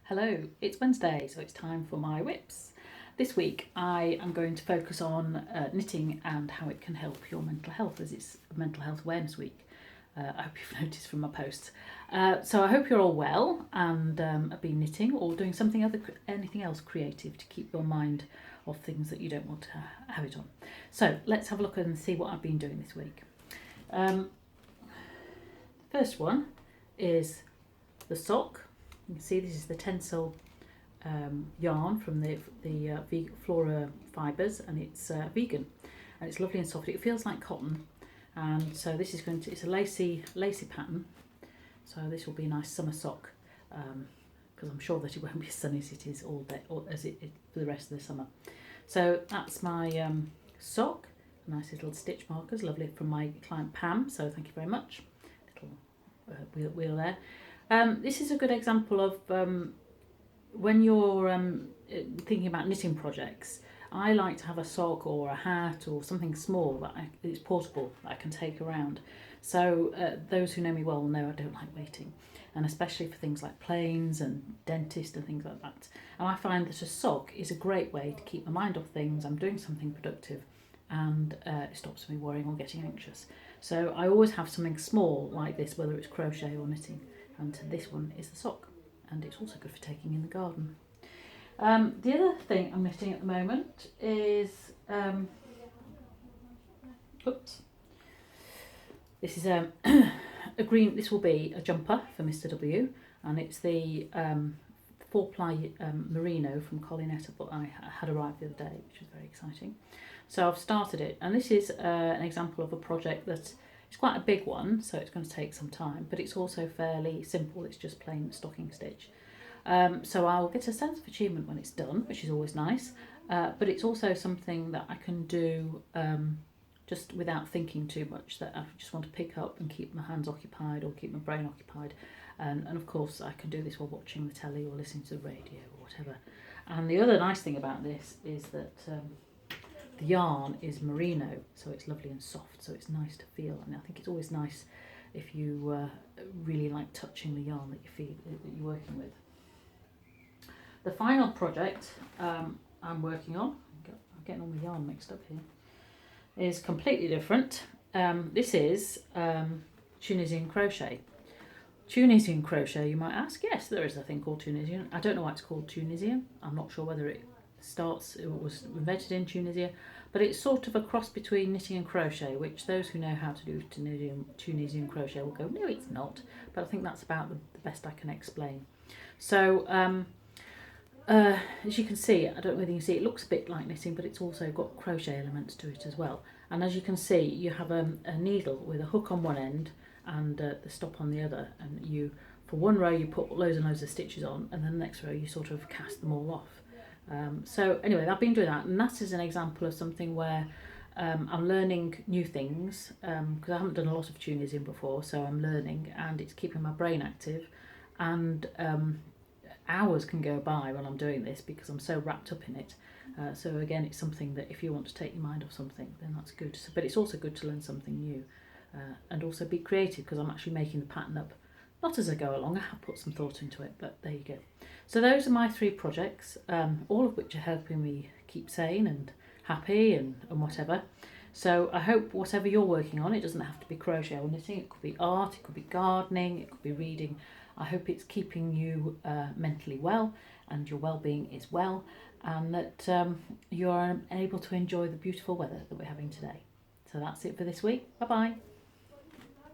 Hello, it's Wednesday, so it's time for my whips. This week I am going to focus on knitting and how it can help your mental health, as it's Mental Health Awareness Week. I hope you've noticed from my posts. So I hope you're all well and have been knitting or doing anything else creative to keep your mind off things that you don't want to have it on. So let's have a look and see what I've been doing this week. The first one is the sock. You can see this is the Tencel yarn from the Flora Fibres, and it's vegan and it's lovely and soft. It feels like cotton, and so this is it's a lacy pattern. So this will be a nice summer sock because I'm sure that it won't be as sunny as it is all day or as it for the rest of the summer. So that's my sock. Nice little stitch markers, lovely from my client Pam. So thank you very much. Little wheel there. This is a good example of when you're thinking about knitting projects. I like to have a sock or a hat or something small that is portable that I can take around. So those who know me well will know I don't like waiting, and especially for things like planes and dentist and things like that. And I find that a sock is a great way to keep my mind off things. I'm doing something productive, and it stops me worrying or getting anxious. So I always have something small like this, whether it's crochet or knitting. And this one is the sock, and it's also good for taking in the garden. The other thing I'm knitting at the moment is this is a green. This will be a jumper for Mr. W, and it's the 4-ply merino from Colinette I had arrived the other day, which was very exciting. So I've started it, and this is an example of a project that it's quite a big one, so it's going to take some time, but it's also fairly simple. It's just plain stocking stitch. So I'll get a sense of achievement when it's done, which is always nice, but it's also something that I can do just without thinking too much, that I just want to pick up and keep my hands occupied or keep my brain occupied. And of course I can do this while watching the telly or listening to the radio or whatever. And the other nice thing about this is that the yarn is merino, so it's lovely and soft, so it's nice to feel. And I think it's always nice if you really like touching the yarn that you're working with. The final project I'm working on, I'm getting all the yarn mixed up here, is completely different. This is Tunisian crochet. Tunisian crochet, you might ask? Yes, there is a thing called Tunisian. I don't know why it's called Tunisian. I'm not sure whether it was invented in Tunisia, but it's sort of a cross between knitting and crochet, which those who know how to do Tunisian crochet will go, no, it's not. But I think that's about the best I can explain. So as you can see, I don't know whether you can see, it looks a bit like knitting, but it's also got crochet elements to it as well. And as you can see, you have a needle with a hook on one end and the stop on the other, and for one row you put loads and loads of stitches on, and then the next row you sort of cast them all off. So anyway, I've been doing that, and that is an example of something where I'm learning new things, because I haven't done a lot of Tunisian before, so I'm learning, and it's keeping my brain active, and hours can go by when I'm doing this because I'm so wrapped up in it. So again, it's something that if you want to take your mind off something, then that's good. But it's also good to learn something new, and also be creative, because I'm actually making the pattern up, not as I go along. I have put some thought into it, but there you go. So those are my 3 projects, all of which are helping me keep sane and happy and whatever. So I hope whatever you're working on, it doesn't have to be crochet or knitting, it could be art, it could be gardening, it could be reading. I hope it's keeping you mentally well, and your well-being is well, and that you're able to enjoy the beautiful weather that we're having today. So that's it for this week. Bye-bye.